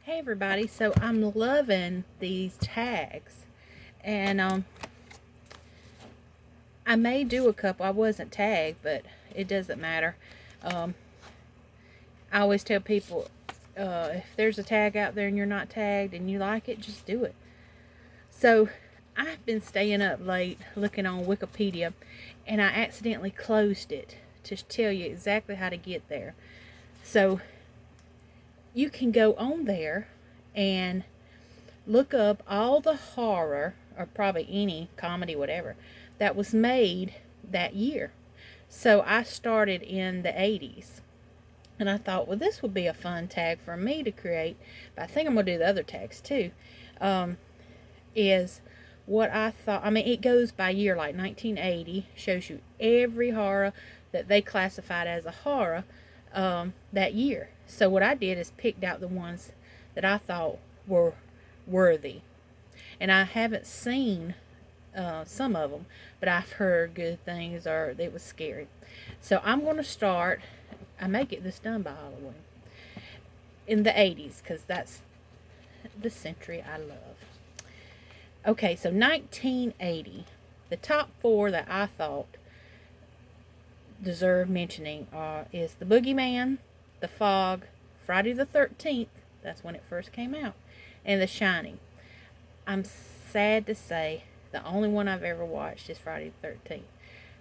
Hey everybody, so I'm loving these tags, and I may do a couple. I wasn't tagged, but it doesn't matter. um, I always tell people, if there's a tag out there and you're not tagged and you like it, just do it. So I've been staying up late looking on Wikipedia, and I accidentally closed it to tell you exactly how to get there. So you can go on there and look up all the horror, or probably any comedy, whatever, that was made that year. So I started in the 80s. And I thought, well, this would be a fun tag for me to create. But I think I'm going to do the other tags too. Is what I thought. I mean, it goes by year, like 1980, shows you every horror that they classified as a horror that year. So what I did is picked out the ones that I thought were worthy. And I haven't seen some of them, but I've heard good things or it was scary. So I'm going to start. I may get this done by Halloween in the 80s because that's the century I love. Okay, so 1980. The top four that I thought deserve mentioning is The Boogeyman, The Fog, Friday the 13th. That's when it first came out, and The Shining. I'm sad to say the only one I've ever watched is Friday the 13th.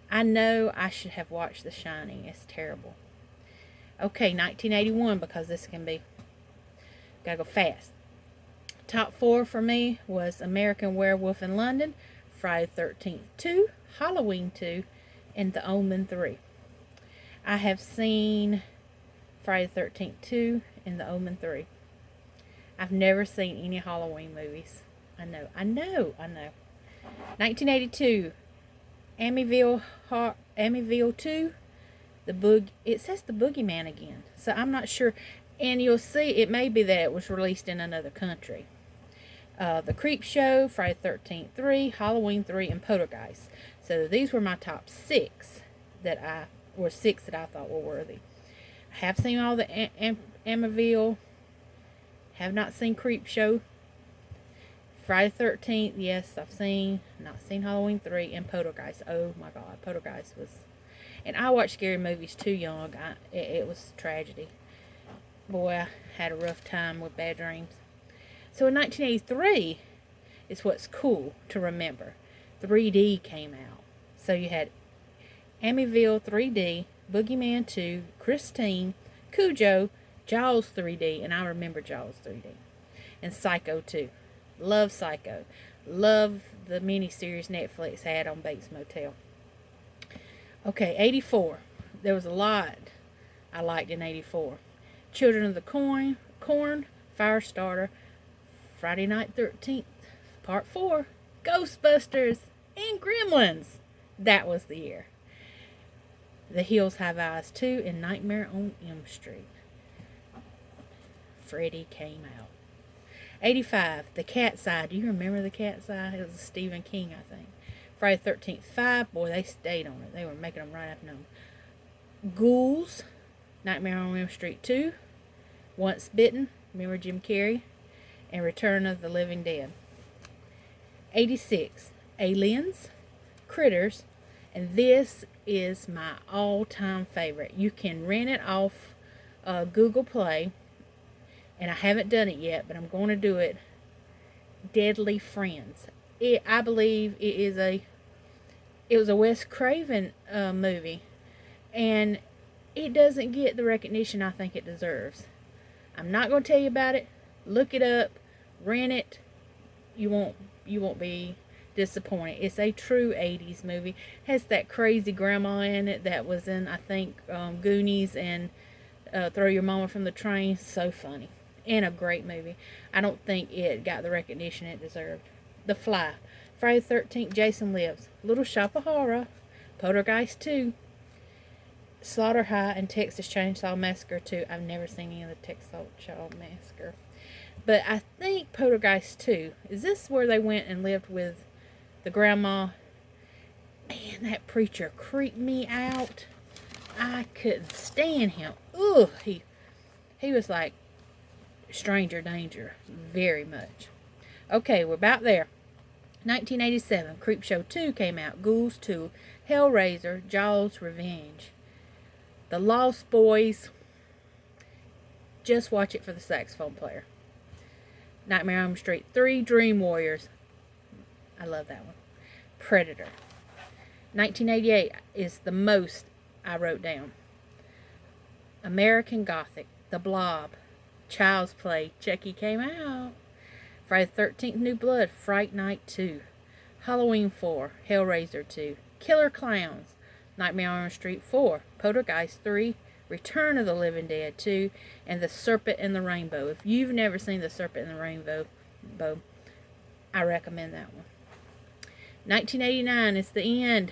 I know I should have watched The Shining. It's terrible. Okay, 1981, because this can be, gotta go fast. Top four for me was American Werewolf in London, Friday the 13th 2, Halloween 2, and The Omen 3. I have seen Friday the 13th 2 and The Omen 3. I've never seen any Halloween movies. I know. 1982, Amityville 2, it says The Boogeyman again, so I'm not sure. And you'll see it may be that it was released in another country. The Creep Show, Friday the 13th 3, Halloween 3, and Poltergeist. So these were my top six that I thought were worthy. I have seen all the Amityville. Have not seen Creep Show. Friday the 13th, yes, I've seen. Not seen Halloween 3 and Poltergeist. Oh my God, Poltergeist was. And I watched scary movies too young. It was tragedy. Boy, I had a rough time with bad dreams. So in 1983 is what's cool to remember. 3D came out. So you had Amityville 3D, Boogeyman 2, Christine, Cujo, Jaws 3D, and I remember Jaws 3D, and Psycho 2. Love Psycho. Love the miniseries Netflix had on Bates Motel. Okay, 84. There was a lot I liked in 84. Children of the Corn, Firestarter, Friday Night 13th, Part 4, Ghostbusters, and Gremlins. That was the year. The Hills Have Eyes 2 and Nightmare on Elm Street. Freddy came out. 85, The Cat's Eye. Do you remember The Cat's Eye? It was Stephen King, I think. Friday the 13th 5. Boy, they stayed on it. They were making them right up and on. Ghouls, Nightmare on Elm Street 2, Once Bitten, remember Jim Carrey, and Return of the Living Dead. 86, Aliens, Critters, and this is my all-time favorite. You can rent it off Google Play, and I haven't done it yet, but I'm going to do it. Deadly Friends. I believe it was a Wes Craven movie, and it doesn't get the recognition I think it deserves. I'm not going to tell you about it. Look it up, rent it. You won't be disappointed. It's a true 80s movie. Has that crazy grandma in it that was in, I think, Goonies and Throw Your Mama from the Train. So funny. And a great movie. I don't think it got the recognition it deserved. The Fly, Friday the 13th, Jason Lives, Little Shop of Horror, Poltergeist 2, Slaughter High, and Texas Chainsaw Massacre 2. I've never seen any of the Texas Chainsaw Massacre. But I think Poltergeist 2, is this where they went and lived with the grandma? Man, that preacher creeped me out. I couldn't stand him. Ugh, he was like Stranger Danger very much. Okay, we're about there. 1987, Creepshow 2 came out. Ghouls 2, Hellraiser, Jaws Revenge. The Lost Boys. Just watch it for the saxophone player. Nightmare on Elm Street 3, Dream Warriors. I love that one. Predator. 1988 is the most I wrote down. American Gothic, The Blob, Child's Play, Chucky came out. Friday the 13th, New Blood, Fright Night 2, Halloween 4, Hellraiser 2, Killer Clowns, Nightmare on Elm Street 4, Poltergeist 3, Return of the Living Dead 2, and The Serpent and the Rainbow. If you've never seen The Serpent and the Rainbow, I recommend that one. 1989, it's the end.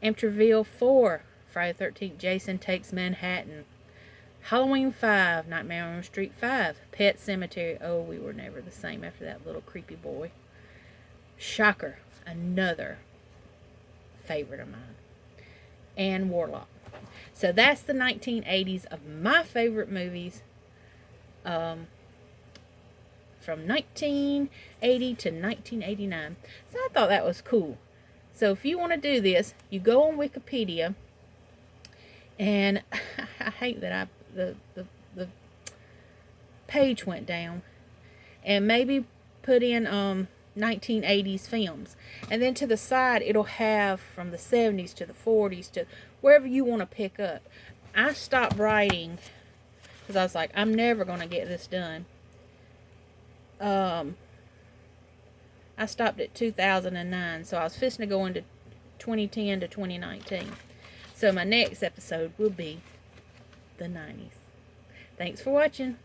Amityville 4, Friday the 13th, Jason Takes Manhattan. Halloween 5, Nightmare on Elm Street 5, Pet Sematary. Oh, we were never the same after that little creepy boy. Shocker, another favorite of mine. And Warlock. So that's the 1980s of my favorite movies. From 1980 to 1989. So I thought that was cool. So if you want to do this, you go on Wikipedia, and I hate that the page went down, and maybe put in 1980s films, and then to the side it'll have from the 70s to the 40s to wherever you want to pick up. I stopped writing because I was like, I'm never going to get this done. I stopped at 2009, so I was fixing to go into 2010 to 2019. So my next episode will be the 90s. Thanks for watching.